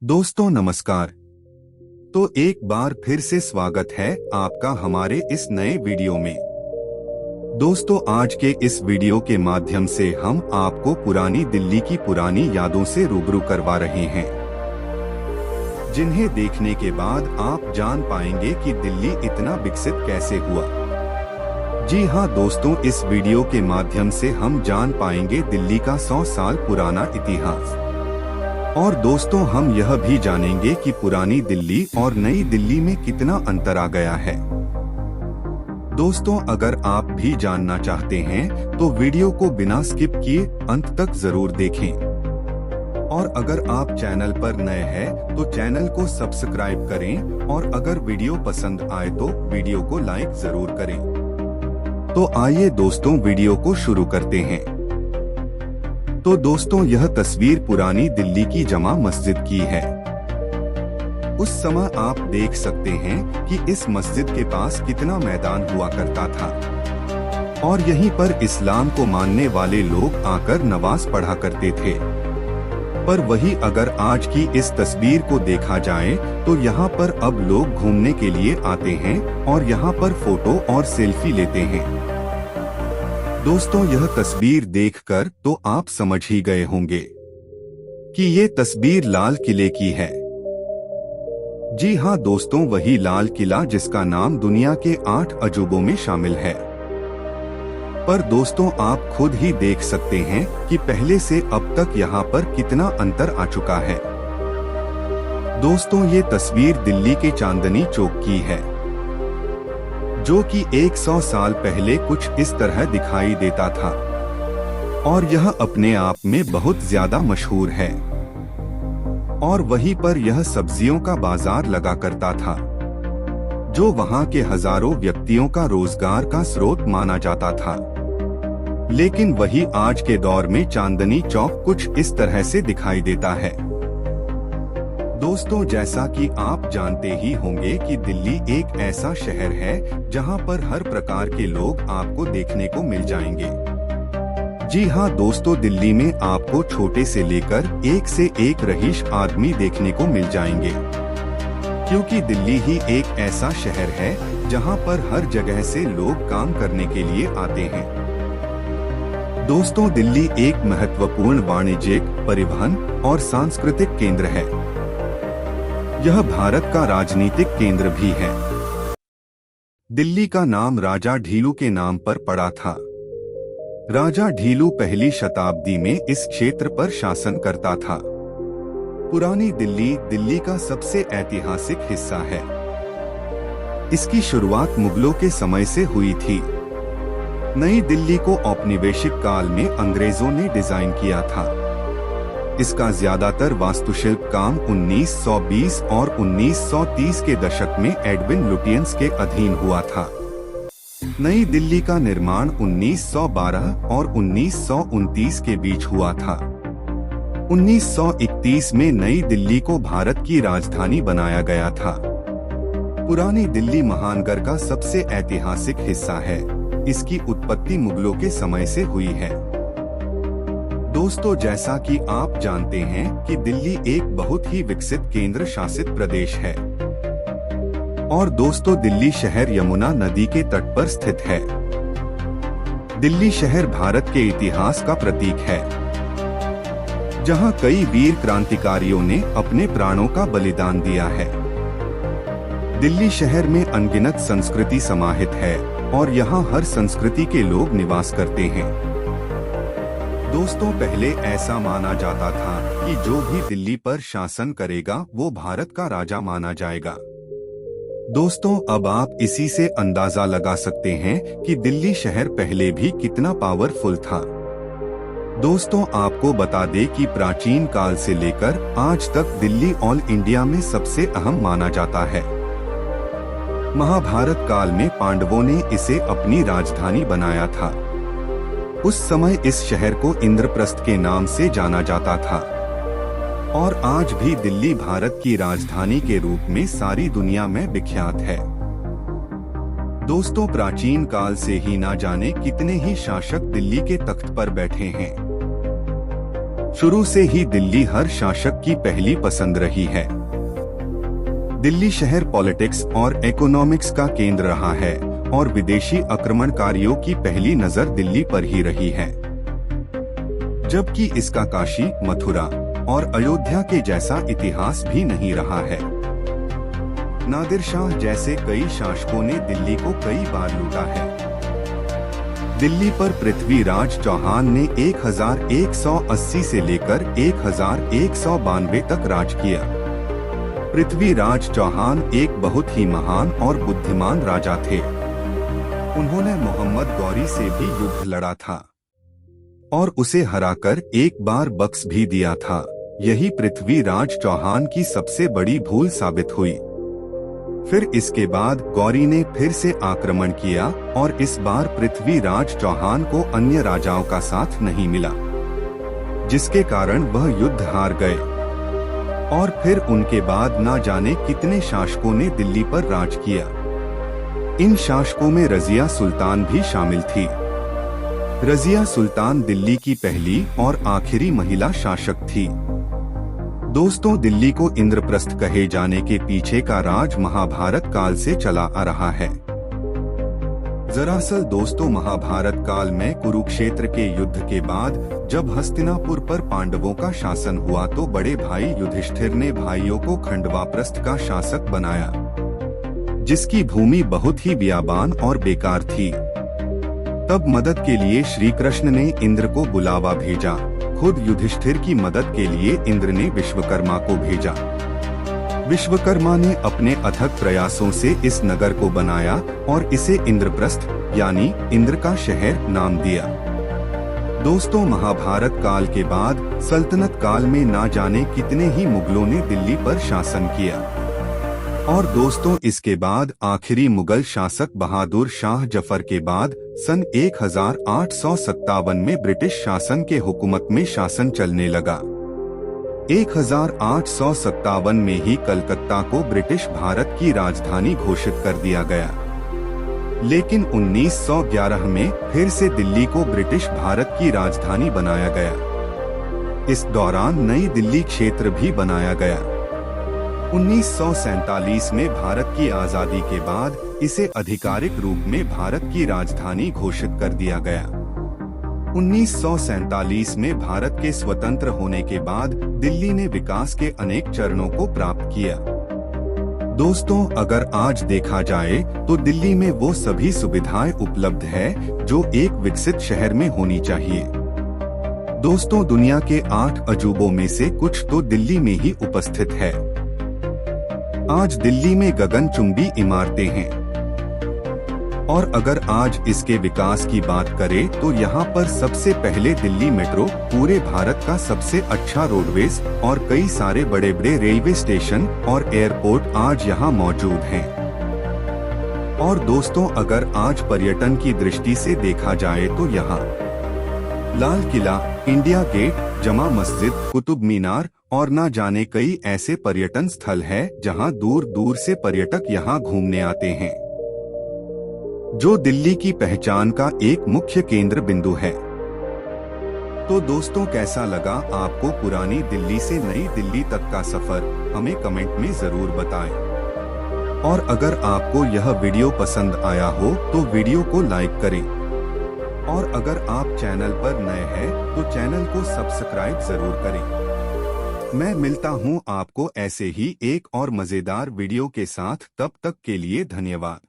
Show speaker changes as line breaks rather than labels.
दोस्तों नमस्कार। तो एक बार फिर से स्वागत है आपका हमारे इस नए वीडियो में। दोस्तों आज के इस वीडियो के माध्यम से हम आपको पुरानी दिल्ली की पुरानी यादों से रूबरू करवा रहे हैं, जिन्हें देखने के बाद आप जान पाएंगे कि दिल्ली इतना विकसित कैसे हुआ। जी हाँ दोस्तों, इस वीडियो के माध्यम से हम जान पाएंगे दिल्ली का 100 साल पुराना इतिहास। और दोस्तों हम यह भी जानेंगे कि पुरानी दिल्ली और नई दिल्ली में कितना अंतर आ गया है। दोस्तों अगर आप भी जानना चाहते हैं तो वीडियो को बिना स्किप किए अंत तक जरूर देखें। और अगर आप चैनल पर नए हैं तो चैनल को सब्सक्राइब करें और अगर वीडियो पसंद आए तो वीडियो को लाइक जरूर करें। तो आइए दोस्तों वीडियो को शुरू करते हैं। तो दोस्तों यह तस्वीर पुरानी दिल्ली की जमा मस्जिद की है। उस समय आप देख सकते हैं कि इस मस्जिद के पास कितना मैदान हुआ करता था और यहीं पर इस्लाम को मानने वाले लोग आकर नमाज पढ़ा करते थे। पर वही अगर आज की इस तस्वीर को देखा जाए तो यहाँ पर अब लोग घूमने के लिए आते हैं और यहाँ पर फोटो और सेल्फी लेते हैं। दोस्तों यह तस्वीर देखकर तो आप समझ ही गए होंगे कि ये तस्वीर लाल किले की है। जी हाँ दोस्तों, वही लाल किला जिसका नाम दुनिया के 8 अजूबों में शामिल है। पर दोस्तों आप खुद ही देख सकते हैं कि पहले से अब तक यहाँ पर कितना अंतर आ चुका है। दोस्तों ये तस्वीर दिल्ली के चांदनी चौक की है, जो कि 100 साल पहले कुछ इस तरह दिखाई देता था और यह अपने आप में बहुत ज्यादा मशहूर है। और वहीं पर यह सब्जियों का बाजार लगा करता था, जो वहां के हजारों व्यक्तियों का रोजगार का स्रोत माना जाता था। लेकिन वही आज के दौर में चांदनी चौक कुछ इस तरह से दिखाई देता है। दोस्तों जैसा कि आप जानते ही होंगे कि दिल्ली एक ऐसा शहर है जहां पर हर प्रकार के लोग आपको देखने को मिल जाएंगे। जी हाँ दोस्तों, दिल्ली में आपको छोटे से लेकर एक से एक रईस आदमी देखने को मिल जाएंगे, क्योंकि दिल्ली ही एक ऐसा शहर है जहां पर हर जगह से लोग काम करने के लिए आते हैं। दोस्तों दिल्ली एक महत्वपूर्ण वाणिज्यिक, परिवहन और सांस्कृतिक केंद्र है। यह भारत का राजनीतिक केंद्र भी है। दिल्ली का नाम राजा ढीलू के नाम पर पड़ा था। राजा ढीलू पहली शताब्दी में इस क्षेत्र पर शासन करता था। पुरानी दिल्ली दिल्ली का सबसे ऐतिहासिक हिस्सा है। इसकी शुरुआत मुगलों के समय से हुई थी। नई दिल्ली को औपनिवेशिक काल में अंग्रेजों ने डिजाइन किया था। इसका ज्यादातर वास्तुशिल्प काम 1920 और 1930 के दशक में एडविन लुटियंस के अधीन हुआ था। नई दिल्ली का निर्माण 1912 और 1929 के बीच हुआ था। 1931 में नई दिल्ली को भारत की राजधानी बनाया गया था। पुरानी दिल्ली महानगर का सबसे ऐतिहासिक हिस्सा है। इसकी उत्पत्ति मुगलों के समय से हुई है। दोस्तों जैसा कि आप जानते हैं कि दिल्ली एक बहुत ही विकसित केंद्र शासित प्रदेश है। और दोस्तों दिल्ली शहर यमुना नदी के तट पर स्थित है। दिल्ली शहर भारत के इतिहास का प्रतीक है, जहां कई वीर क्रांतिकारियों ने अपने प्राणों का बलिदान दिया है। दिल्ली शहर में अनगिनत संस्कृति समाहित है और यहां हर संस्कृति के लोग निवास करते हैं। दोस्तों पहले ऐसा माना जाता था कि जो भी दिल्ली पर शासन करेगा वो भारत का राजा माना जाएगा। दोस्तों अब आप इसी से अंदाजा लगा सकते हैं कि दिल्ली शहर पहले भी कितना पावरफुल था। दोस्तों आपको बता दें कि प्राचीन काल से लेकर आज तक दिल्ली ऑल इंडिया में सबसे अहम माना जाता है। महाभारत काल में पांडवों ने इसे अपनी राजधानी बनाया था। उस समय इस शहर को इंद्रप्रस्थ के नाम से जाना जाता था और आज भी दिल्ली भारत की राजधानी के रूप में सारी दुनिया में विख्यात है। दोस्तों प्राचीन काल से ही ना जाने कितने ही शासक दिल्ली के तख्त पर बैठे हैं। शुरू से ही दिल्ली हर शासक की पहली पसंद रही है। दिल्ली शहर पॉलिटिक्स और इकोनॉमिक्स का केंद्र रहा है और विदेशी आक्रमणकारियों की पहली नजर दिल्ली पर ही रही है, जबकि इसका काशी, मथुरा और अयोध्या के जैसा इतिहास भी नहीं रहा है। नादिर शाह जैसे कई शासकों ने दिल्ली को कई बार लूटा है। दिल्ली पर पृथ्वीराज चौहान ने 1180 से लेकर 1192 तक राज किया। पृथ्वीराज चौहान एक बहुत ही महान और बुद्धिमान राजा थे। उन्होंने मोहम्मद गौरी से भी युद्ध लड़ा था और उसे हराकर एक बार बख्श भी दिया था। यही पृथ्वीराज चौहान की सबसे बड़ी भूल साबित हुई। फिर इसके बाद गौरी ने फिर से आक्रमण किया और इस बार पृथ्वीराज चौहान को अन्य राजाओं का साथ नहीं मिला, जिसके कारण वह युद्ध हार गए। और फिर उनके बाद ना जाने कितने शासकों ने दिल्ली पर राज किया। इन शासकों में रजिया सुल्तान भी शामिल थी। रजिया सुल्तान दिल्ली की पहली और आखिरी महिला शासक थी। दोस्तों, दिल्ली को इंद्रप्रस्थ कहे जाने के पीछे का राज महाभारत काल से चला आ रहा है। दरअसल दोस्तों, महाभारत काल में कुरुक्षेत्र के युद्ध के बाद जब हस्तिनापुर पर पांडवों का शासन हुआ तो बड़े भाई युधिष्ठिर ने भाइयों को खंडवाप्रस्थ का शासक बनाया, जिसकी भूमि बहुत ही बियाबान और बेकार थी। तब मदद के लिए श्री कृष्ण ने इंद्र को बुलावा भेजा। खुद युधिष्ठिर की मदद के लिए इंद्र ने विश्वकर्मा को भेजा। विश्वकर्मा ने अपने अथक प्रयासों से इस नगर को बनाया और इसे इंद्रप्रस्थ यानी इंद्र का शहर नाम दिया। दोस्तों, महाभारत काल के बाद सल्तनत काल में ना जाने कितने ही मुगलों ने दिल्ली पर शासन किया। और दोस्तों, इसके बाद आखिरी मुगल शासक बहादुर शाह जफर के बाद सन 1857 में ब्रिटिश शासन के हुकूमत में शासन चलने लगा। 1857 में ही कलकत्ता को ब्रिटिश भारत की राजधानी घोषित कर दिया गया। लेकिन 1911 में फिर से दिल्ली को ब्रिटिश भारत की राजधानी बनाया गया। इस दौरान नई दिल्ली क्षेत्र भी बनाया गया। 1947 में भारत की आजादी के बाद इसे आधिकारिक रूप में भारत की राजधानी घोषित कर दिया गया। 1947 में भारत के स्वतंत्र होने के बाद दिल्ली ने विकास के अनेक चरणों को प्राप्त किया। दोस्तों, अगर आज देखा जाए तो दिल्ली में वो सभी सुविधाएं उपलब्ध है जो एक विकसित शहर में होनी चाहिए। दोस्तों, दुनिया के 8 अजूबों में से कुछ तो दिल्ली में ही उपस्थित है। आज दिल्ली में गगनचुंबी इमारतें हैं और अगर आज इसके विकास की बात करें तो यहाँ पर सबसे पहले दिल्ली मेट्रो, पूरे भारत का सबसे अच्छा रोडवेज और कई सारे बड़े बड़े रेलवे स्टेशन और एयरपोर्ट आज यहाँ मौजूद हैं। और दोस्तों, अगर आज पर्यटन की दृष्टि से देखा जाए तो यहाँ लाल किला, इंडिया गेट, जमा मस्जिद, कुतुब मीनार और ना जाने कई ऐसे पर्यटन स्थल है जहां दूर दूर से पर्यटक यहां घूमने आते हैं, जो दिल्ली की पहचान का एक मुख्य केंद्र बिंदु है। तो दोस्तों, कैसा लगा आपको पुरानी दिल्ली से नई दिल्ली तक का सफर? हमें कमेंट में जरूर बताएं। और अगर आपको यह वीडियो पसंद आया हो तो वीडियो को लाइक करें। और अगर आप चैनल पर नए हैं तो चैनल को सब्सक्राइब जरूर करें। मैं मिलता हूं आपको ऐसे ही एक और मजेदार वीडियो के साथ। तब तक के लिए धन्यवाद।